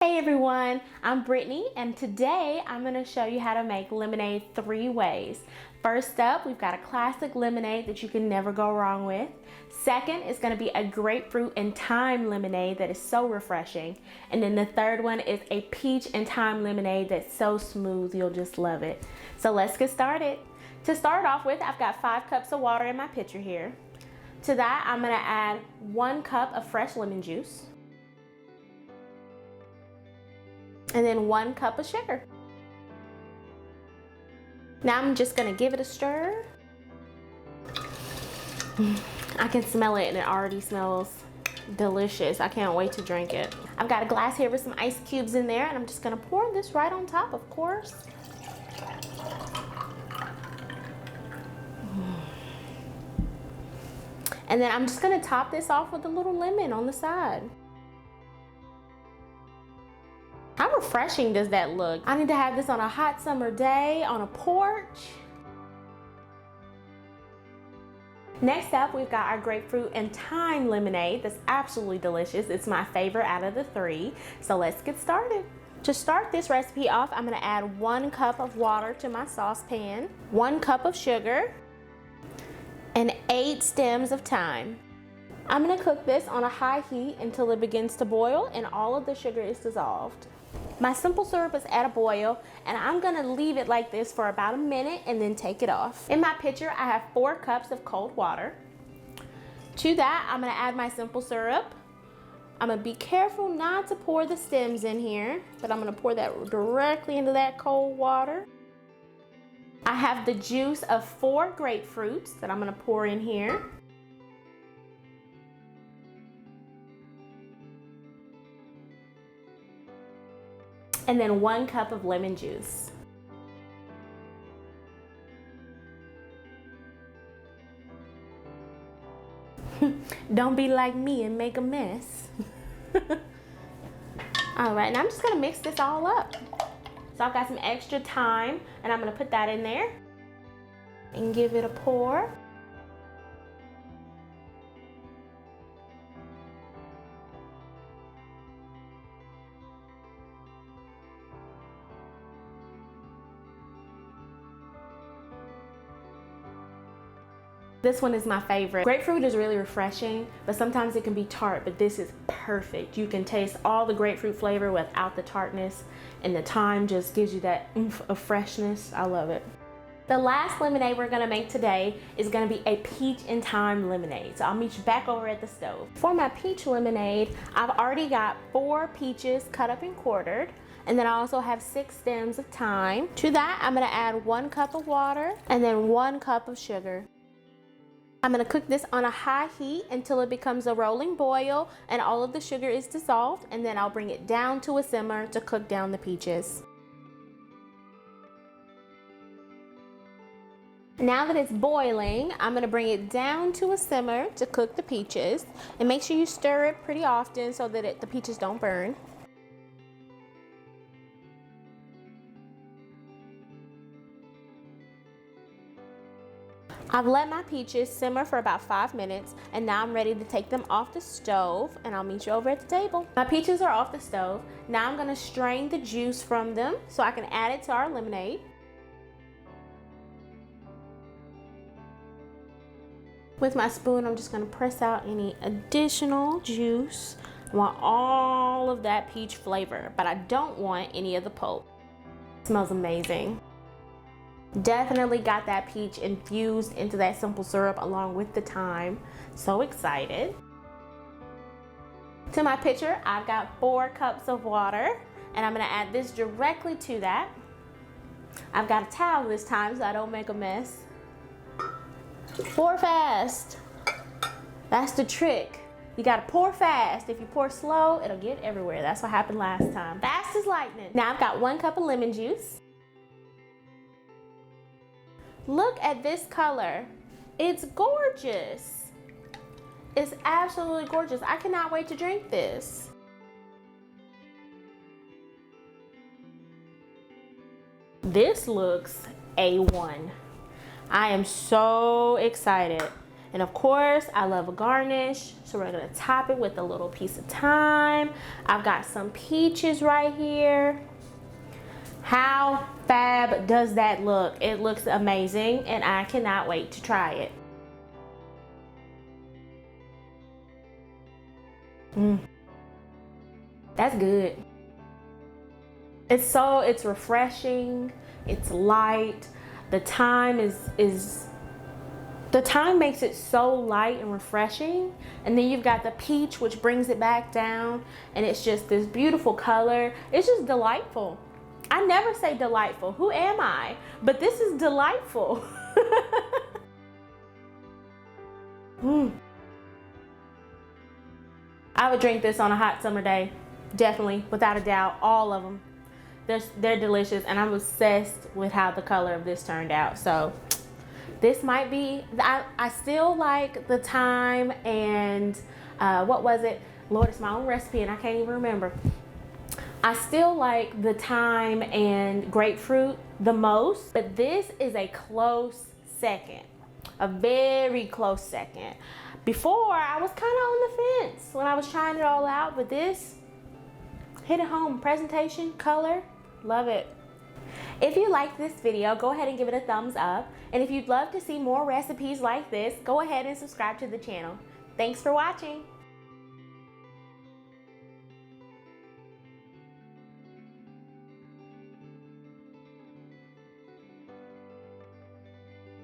Hey everyone, I'm Brittany and today I'm going to show you how to make lemonade 3 ways. First up, we've got a classic lemonade that you can never go wrong with. Second is going to be a grapefruit and thyme lemonade that is so refreshing. And then the third one is a peach and thyme lemonade that's so smooth you'll just love it. So let's get started. To start off with, I've got 5 cups of water in my pitcher here. To that, I'm going to add 1 cup of fresh lemon juice. And then 1 cup of sugar. Now I'm just gonna give it a stir. I can smell it and it already smells delicious. I can't wait to drink it. I've got a glass here with some ice cubes in there and I'm just gonna pour this right on top, of course. And then I'm just gonna top this off with a little lemon on the side. How refreshing does that look? I need to have this on a hot summer day on a porch. Next up, we've got our grapefruit and thyme lemonade that's absolutely delicious. It's my favorite out of the 3. So let's get started. To start this recipe off, I'm gonna add 1 cup of water to my saucepan, 1 cup of sugar, and 8 stems of thyme. I'm gonna cook this on a high heat until it begins to boil and all of the sugar is dissolved. My simple syrup is at a boil and I'm gonna leave it like this for about a minute and then take it off. In my pitcher, I have 4 cups of cold water. To that, I'm gonna add my simple syrup. I'm gonna be careful not to pour the stems in here, but I'm gonna pour that directly into that cold water. I have the juice of 4 grapefruits that I'm gonna pour in here. And then 1 cup of lemon juice. Don't be like me and make a mess. All right, now I'm just gonna mix this all up. So I've got some extra thyme and I'm gonna put that in there and give it a pour. This one is my favorite. Grapefruit is really refreshing, but sometimes it can be tart, but this is perfect. You can taste all the grapefruit flavor without the tartness, and the thyme just gives you that oomph of freshness. I love it. The last lemonade we're gonna make today is gonna be a peach and thyme lemonade. So I'll meet you back over at the stove. For my peach lemonade, I've already got 4 peaches cut up and quartered. And then I also have 6 stems of thyme. To that, I'm gonna add 1 cup of water and then 1 cup of sugar. I'm gonna cook this on a high heat until it becomes a rolling boil and all of the sugar is dissolved, and then I'll bring it down to a simmer to cook down the peaches. Now that it's boiling, I'm gonna bring it down to a simmer to cook the peaches, and make sure you stir it pretty often so that the peaches don't burn. I've let my peaches simmer for about 5 minutes and now I'm ready to take them off the stove and I'll meet you over at the table. My peaches are off the stove. Now I'm gonna strain the juice from them so I can add it to our lemonade. With my spoon, I'm just gonna press out any additional juice. I want all of that peach flavor, but I don't want any of the pulp. It smells amazing. Definitely got that peach infused into that simple syrup along with the thyme. So excited. To my pitcher, I've got 4 cups of water and I'm gonna add this directly to that. I've got a towel this time so I don't make a mess. Pour fast. That's the trick. You gotta pour fast. If you pour slow, it'll get everywhere. That's what happened last time. Fast as lightning. Now I've got 1 cup of lemon juice. Look at this color. It's gorgeous. It's absolutely gorgeous. I cannot wait to drink this. This looks A1. I am so excited. And of course, I love a garnish. So we're gonna top it with a little piece of thyme. I've got some peaches right here. How fab does that look? It looks amazing and I cannot wait to try it. That's good. It's refreshing, it's light. The thyme the thyme makes it so light and refreshing. And then you've got the peach, which brings it back down. And it's just this beautiful color. It's just delightful. I never say delightful. Who am I? But this is delightful. I would drink this on a hot summer day. Definitely, without a doubt, all of them. They're delicious, and I'm obsessed with how the color of this turned out. So this might be, I still like the thyme and what was it? Lord, it's my own recipe and I can't even remember. I still like the thyme and grapefruit the most, but this is a close second, a very close second. Before, I was kind of on the fence when I was trying it all out, but this hit it home. Presentation, color, love it. If you like this video, go ahead and give it a thumbs up. And if you'd love to see more recipes like this, go ahead and subscribe to the channel. Thanks for watching.